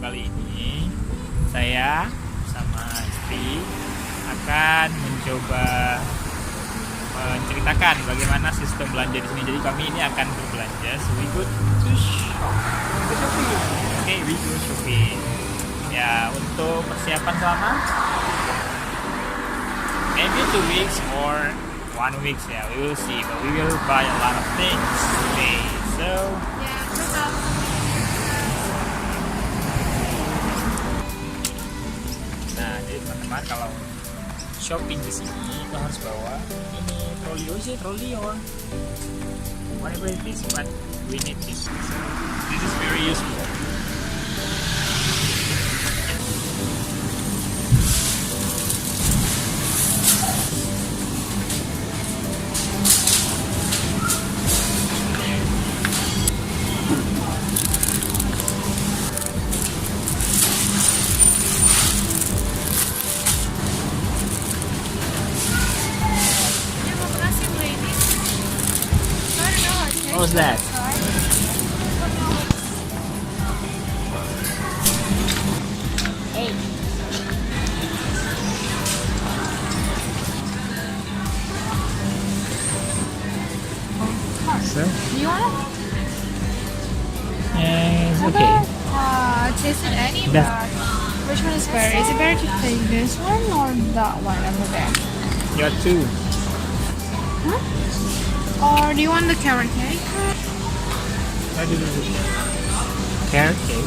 kali ini saya sama istri akan mencoba menceritakan bagaimana sistem belanja di sini. Jadi kami ini akan berbelanja, so we go to shopping. Oke, we go shopping. Ya, untuk persiapan selama maybe 2 weeks or 1 week, ya, we will see. But we will buy a lot of things today. So nah, jadi teman-teman kalau shopping di sini kita harus bawa ini trolley or whatever it is, but we need this. So this is very useful. What was that? Hey. So? You want it? It's okay. Tasted any, That- but which one is better? Is it better to take this one or that one over there? You got two. Huh? Or do you want the carrot cake? Carrot cake.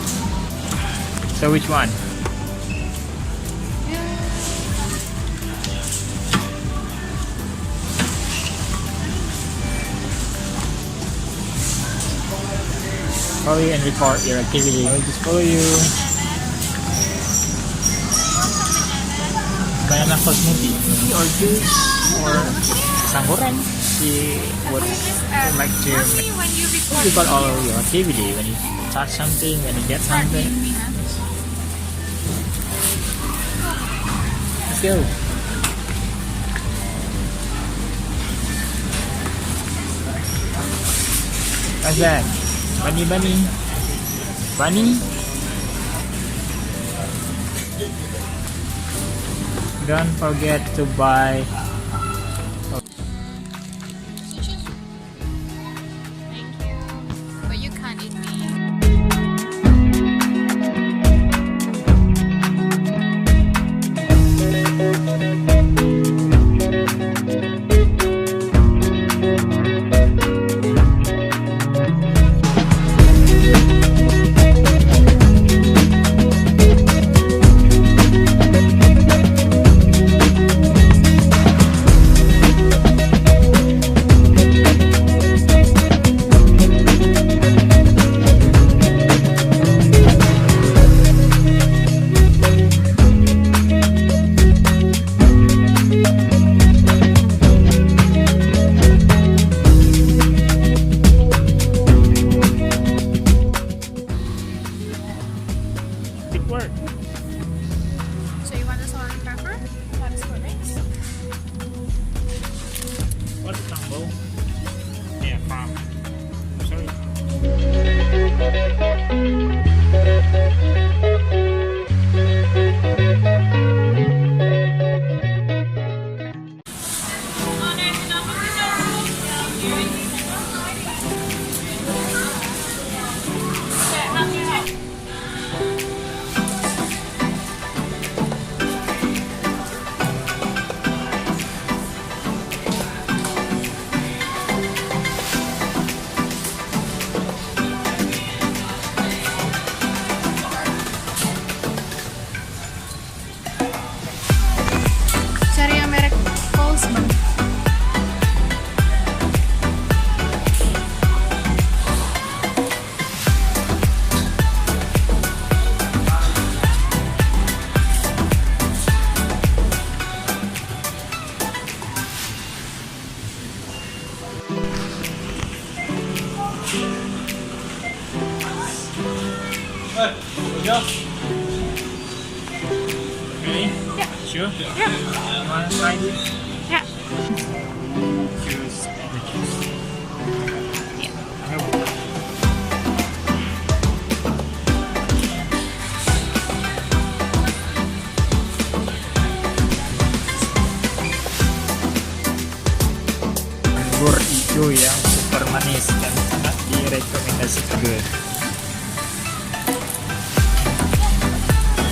So which one? Follow you and record your activity. I will just follow you. Banana smoothie or juice or sangguran. She would like to Normally when you record record all of your activity when you start something, when you get something. Let's go. What's that? Bunny? Don't forget to buy. Thank you. But you can't eat me. Good work. So you want the salt and pepper? That is for mix. What's the combo? Yeah, from. Sorry. Cari yang merek Coles. Really? Yeah. Sure? Yeah. Want to try this? Yeah. Choose beverages. Yeah. No. anggur hijau yang super manis dan sangat direkomendasikan.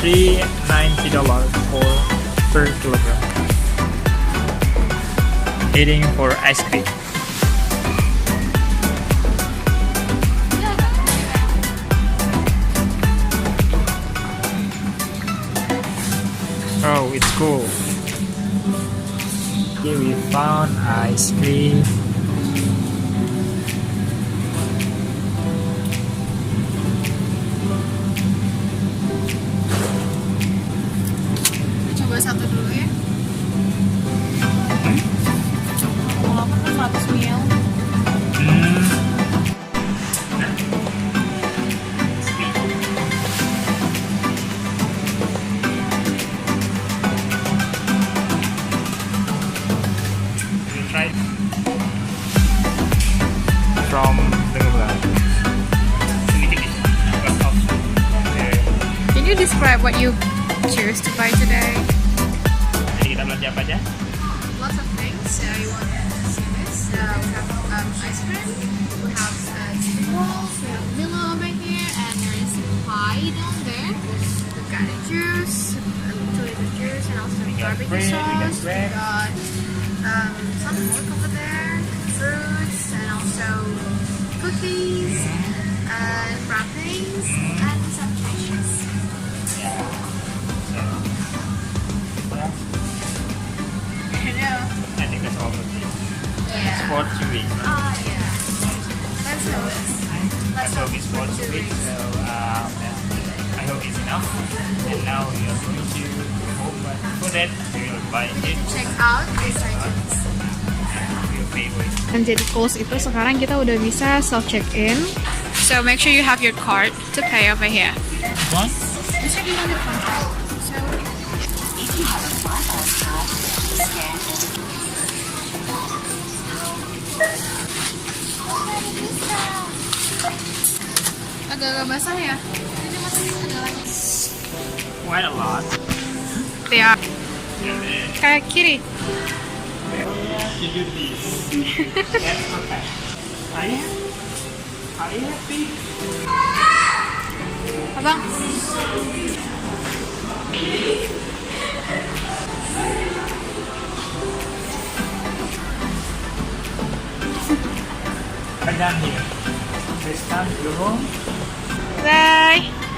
$390 per kilogram. Heading for ice cream. Oh, it's cool. Okay, we found ice cream. Coba satu dulu ya. Kalau aku kan 100 ml. Try from Can you describe what you choose to buy today? Jadi kita belanja apa aja? Lots of things. You want to see this? We have ice cream. We have spring rolls. We have Milo over here, and there is pie down there. We've got a juice, 2-liter juice, and also barbecue bread, we got sauce. We bread. got some milk over there, fruits, and also cookies, and wrappings, and some cashews. Yeah. So, well, I know. I think that's all for today. Yeah. For 2 weeks. Right? Yeah. Let's hope Let's hope it's for 2 weeks. So, I hope it's enough. And now we are going to open for that. We will buy it. check out these items. Your favorite. Dan jadi Coles itu sekarang kita udah bisa self check in. So make sure you have your card to pay over here. One? This should be on the front. So If you have a Flybuys card, scan agak-agak basah ya. Ini masih ada lagi. Quite a lot. Ya, And then kayak kiri. we have to do this. That's perfect. Are you happy? Abang. We're done here. So it's time to go home. Bye.